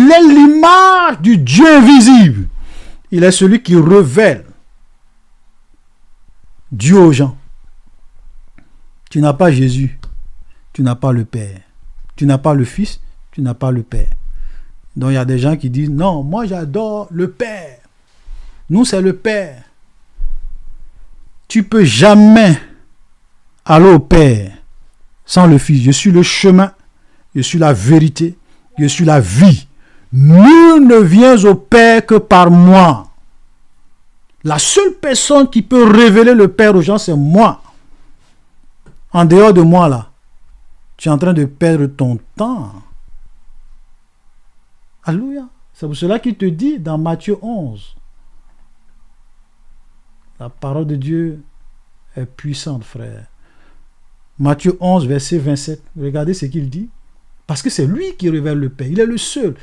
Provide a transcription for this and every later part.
Il est l'image du Dieu invisible. Il est celui qui révèle Dieu aux gens. Tu n'as pas Jésus, tu n'as pas le Père. Tu n'as pas le Fils, tu n'as pas le Père. Donc il y a des gens qui disent, non, moi j'adore le Père. Nous c'est le Père. Tu peux jamais aller au Père sans le Fils. Je suis le chemin, je suis la vérité, je suis la vie. Nul ne vient au Père que par moi. La seule personne qui peut révéler le Père aux gens, c'est moi. En dehors de moi, là, tu es en train de perdre ton temps. Alléluia. C'est pour cela qu'il te dit dans Matthieu 11. La parole de Dieu est puissante, frère. Matthieu 11, verset 27. Regardez ce qu'il dit. Parce que c'est lui qui révèle le Père. Il est le seul.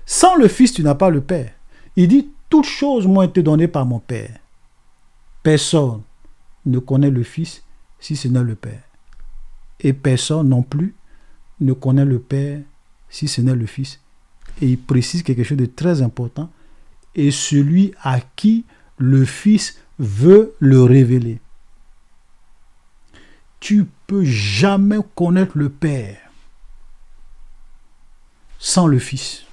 Sans le Fils, tu n'as pas le Père. Il dit, toutes choses m'ont été données par mon Père. Personne ne connaît le Fils si ce n'est le Père. Et personne non plus ne connaît le Père si ce n'est le Fils. Et il précise quelque chose de très important. Et celui à qui le Fils veut le révéler. Tu peux jamais connaître le Père sans le Fils.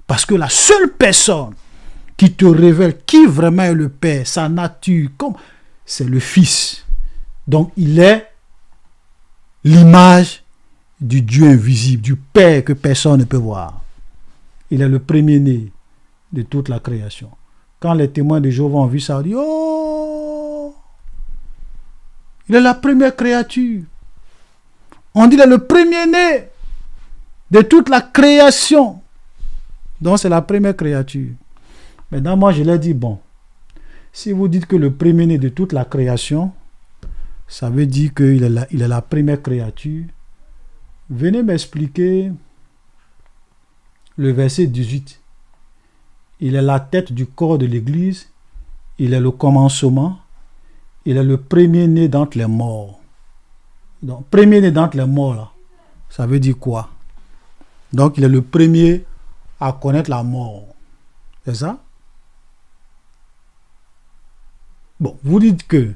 Parce que la seule personne qui te révèle qui vraiment est le Père, sa nature, c'est le Fils. Donc il est l'image du Dieu invisible, du Père que personne ne peut voir. Il est le premier-né de toute la création. Quand les témoins de Jéhovah ont vu ça, on dit, oh, il est la première créature. On dit, il est le premier-né de toute la création. Donc c'est la première créature. Maintenant, moi je leur dis, bon, si vous dites que le premier-né de toute la création, ça veut dire qu'il est la première créature. Venez m'expliquer le verset 18. Il est la tête du corps de l'Église. Il est le commencement. Il est le premier-né d'entre les morts. Donc, premier-né d'entre les morts, là, ça veut dire quoi? Donc, il est le premier à connaître la mort. C'est ça? Bon, vous dites que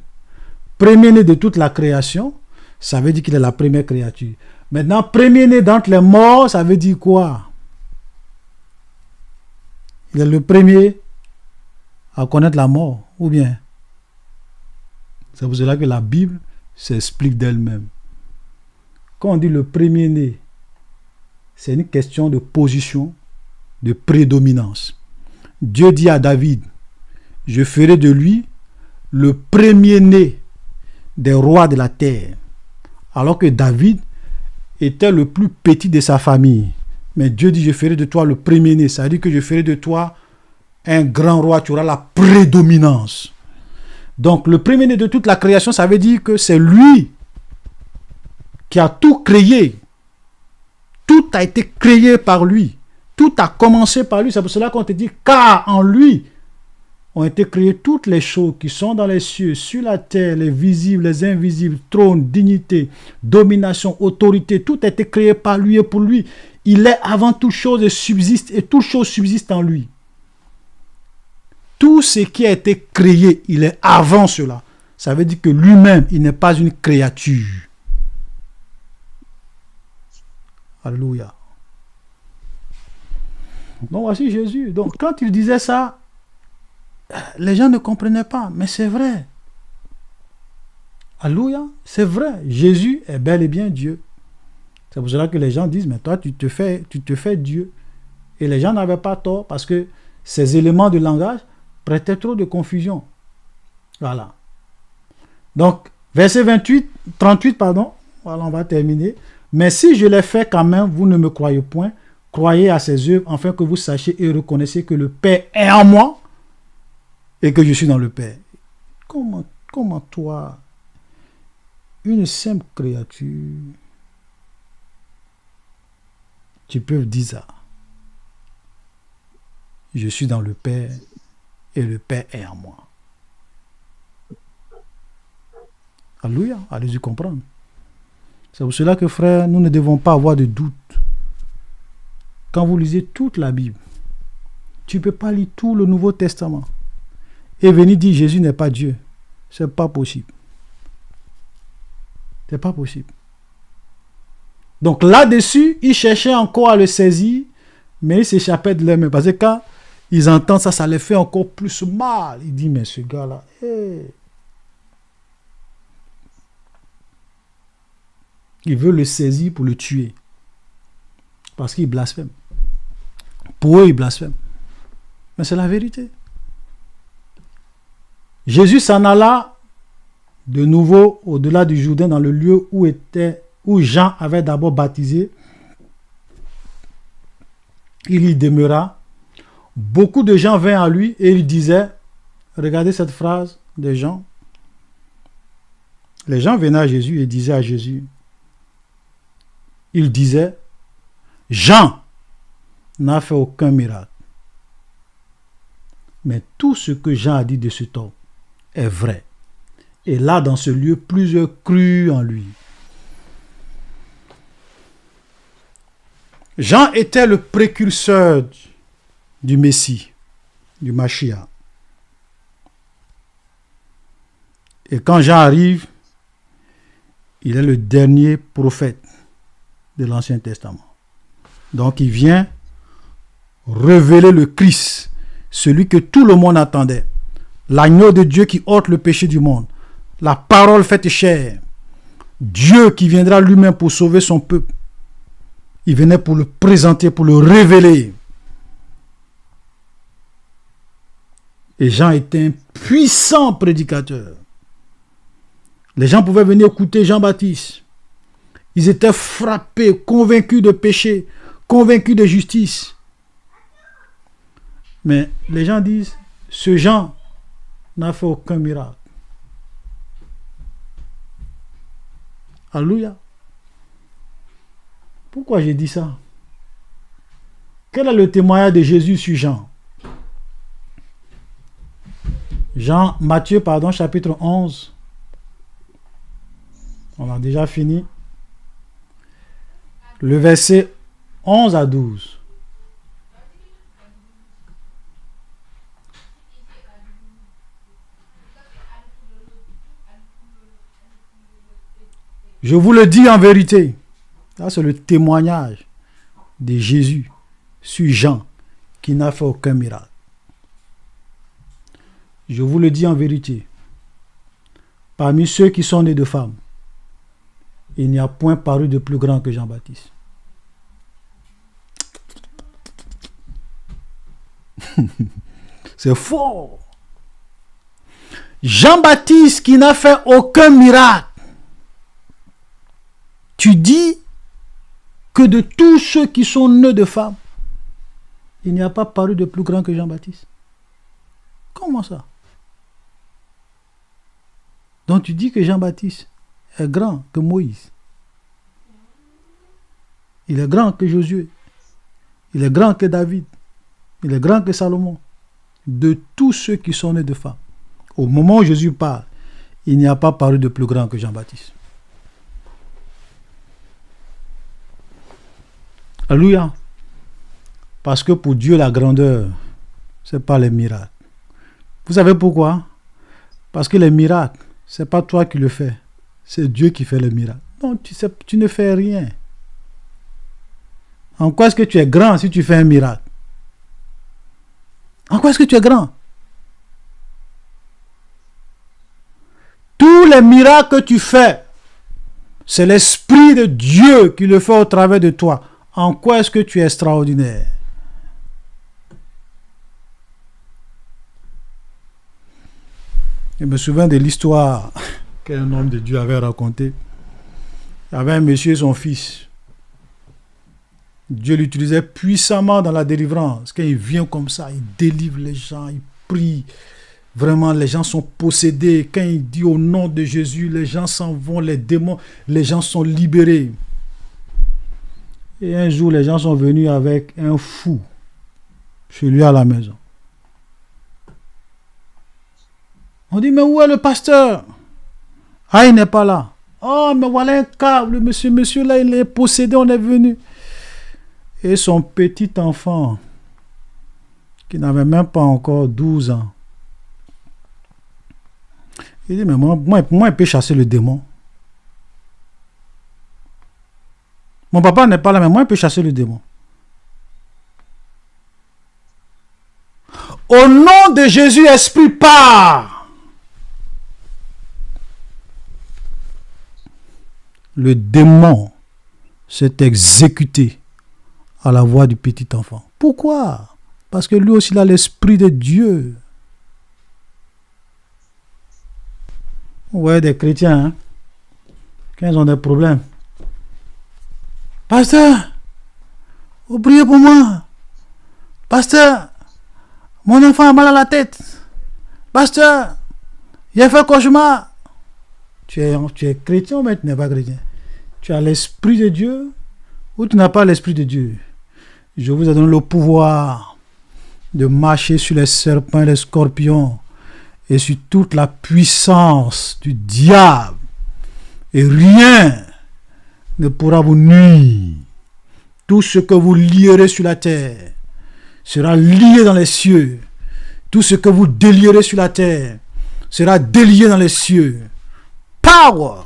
premier-né de toute la création, ça veut dire qu'il est la première créature. Maintenant, premier-né d'entre les morts, ça veut dire quoi? Il est le premier à connaître la mort, ou bien? C'est pour cela que la Bible s'explique d'elle-même. Quand on dit le premier-né, c'est une question de position, de prédominance. Dieu dit à David, je ferai de lui le premier-né des rois de la terre. Alors que David était le plus petit de sa famille. Mais Dieu dit, je ferai de toi le premier-né. Ça veut dire que je ferai de toi un grand roi. Tu auras la prédominance. Donc, le premier-né de toute la création, ça veut dire que c'est lui qui a tout créé. Tout a été créé par lui. Tout a commencé par lui. C'est pour cela qu'on te dit, car en lui ont été créées toutes les choses qui sont dans les cieux, sur la terre, les visibles, les invisibles, trône, dignité, domination, autorité. Tout a été créé par lui et pour lui. Il est avant toute chose et subsiste, et toute chose subsiste en lui. Tout ce qui a été créé, il est avant cela. Ça veut dire que lui-même, il n'est pas une créature. Alléluia. Donc voici Jésus. Donc quand il disait ça, les gens ne comprenaient pas, mais c'est vrai. Alléluia, c'est vrai. Jésus est bel et bien Dieu. C'est pour cela que les gens disent, mais toi, tu te fais Dieu. Et les gens n'avaient pas tort parce que ces éléments de langage prêtaient trop de confusion. Voilà. Donc, verset 38, pardon. Voilà, on va terminer. Mais si je l'ai fait quand même, vous ne me croyez point. Croyez à ses œuvres, afin que vous sachiez et reconnaissiez que le Père est en moi et que je suis dans le Père. Comment toi, une simple créature, tu peux dire ça? Je suis dans le Père et le Père est en moi. Alléluia, allez-y comprendre. C'est pour cela que, frère, nous ne devons pas avoir de doute. quand vous lisez toute la Bible, tu ne peux pas lire tout le Nouveau Testament et venir dire Jésus n'est pas Dieu. Ce n'est pas possible. Ce n'est pas possible. Donc là-dessus, ils cherchaient encore à le saisir, mais ils s'échappaient de leur main. Parce que quand ils entendent ça, ça les fait encore plus mal. Ils disent, mais ce gars-là, il veut le saisir pour le tuer. Parce qu'il blasphème. Pour eux, il blasphème. Mais c'est la vérité. Jésus s'en alla de nouveau au-delà du Jourdain dans le lieu où Jean avait d'abord baptisé. Il y demeura. Beaucoup de gens vinrent à lui et il disait, regardez cette phrase de Jean. Les gens venaient à Jésus et disaient à Jésus, il disait, Jean n'a fait aucun miracle. Mais tout ce que Jean a dit de cet homme est vrai. Et là, dans ce lieu, plusieurs crurent en lui. Jean était le précurseur du Messie, du Mashiach. Et quand Jean arrive, il est le dernier prophète de l'Ancien Testament. Donc il vient révéler le Christ, celui que tout le monde attendait, l'agneau de Dieu qui ôte le péché du monde, la parole faite chair, Dieu qui viendra lui-même pour sauver son peuple. Il venait pour le présenter, pour le révéler. Et Jean était un puissant prédicateur. Les gens pouvaient venir écouter Jean-Baptiste. Ils étaient frappés, convaincus de péché, convaincus de justice. Mais les gens disent, ce Jean n'a fait aucun miracle. Alléluia. Pourquoi j'ai dit ça? Quel est le témoignage de Jésus sur Jean? Matthieu, chapitre 11. On a déjà fini. Le verset 11 à 12. Je vous le dis en vérité. Ça, c'est le témoignage de Jésus sur Jean qui n'a fait aucun miracle. Je vous le dis en vérité. Parmi ceux qui sont nés de femmes, il n'y a point paru de plus grand que Jean-Baptiste. C'est fort. Jean-Baptiste qui n'a fait aucun miracle. Tu dis que de tous ceux qui sont nés de femmes, il n'y a pas paru de plus grand que Jean-Baptiste. Comment ça? Donc tu dis que Jean-Baptiste est grand que Moïse. Il est grand que Josué. Il est grand que David. Il est grand que Salomon. De tous ceux qui sont nés de femmes. Au moment où Jésus parle, il n'y a pas paru de plus grand que Jean-Baptiste. Alléluia. Parce que pour Dieu, la grandeur, ce n'est pas les miracles. Vous savez pourquoi? Parce que les miracles, ce n'est pas toi qui le fais. C'est Dieu qui fait les miracles. Non, tu ne fais rien. En quoi est-ce que tu es grand si tu fais un miracle? En quoi est-ce que tu es grand? Tous les miracles que tu fais, c'est l'Esprit de Dieu qui le fait au travers de toi. En quoi est-ce que tu es extraordinaire? Je me souviens de l'histoire qu'un homme de Dieu avait racontée. Il y avait un monsieur et son fils. Dieu l'utilisait puissamment dans la délivrance. Quand il vient comme ça, il délivre les gens, il prie. Vraiment, les gens sont possédés. Quand il dit au nom de Jésus, les gens s'en vont, les démons, les gens sont libérés. Et un jour, les gens sont venus avec un fou chez lui à la maison. On dit, mais où est le pasteur? Ah, il n'est pas là. Oh, mais voilà un câble, monsieur là, il est possédé, on est venu. Et son petit enfant, qui n'avait même pas encore 12 ans, il dit, mais moi, il peut chasser le démon. Mon papa n'est pas là, mais moi, il peut chasser le démon. Au nom de Jésus, esprit, pars. Le démon s'est exécuté à la voix du petit enfant. Pourquoi? Parce que lui aussi, il a l'esprit de Dieu. Ouais, des chrétiens, hein, quand ils ont des problèmes. Pasteur, vous priez pour moi. Pasteur, mon enfant a mal à la tête. Pasteur, j'ai fait cauchemar. Tu es chrétien, mais tu n'es pas chrétien. Tu as l'esprit de Dieu ou tu n'as pas l'esprit de Dieu. Je vous ai donné le pouvoir de marcher sur les serpents et les scorpions et sur toute la puissance du diable. Et rien ne pourra vous nuire. Tout ce que vous lierez sur la terre sera lié dans les cieux. Tout ce que vous délierez sur la terre sera délié dans les cieux. Power!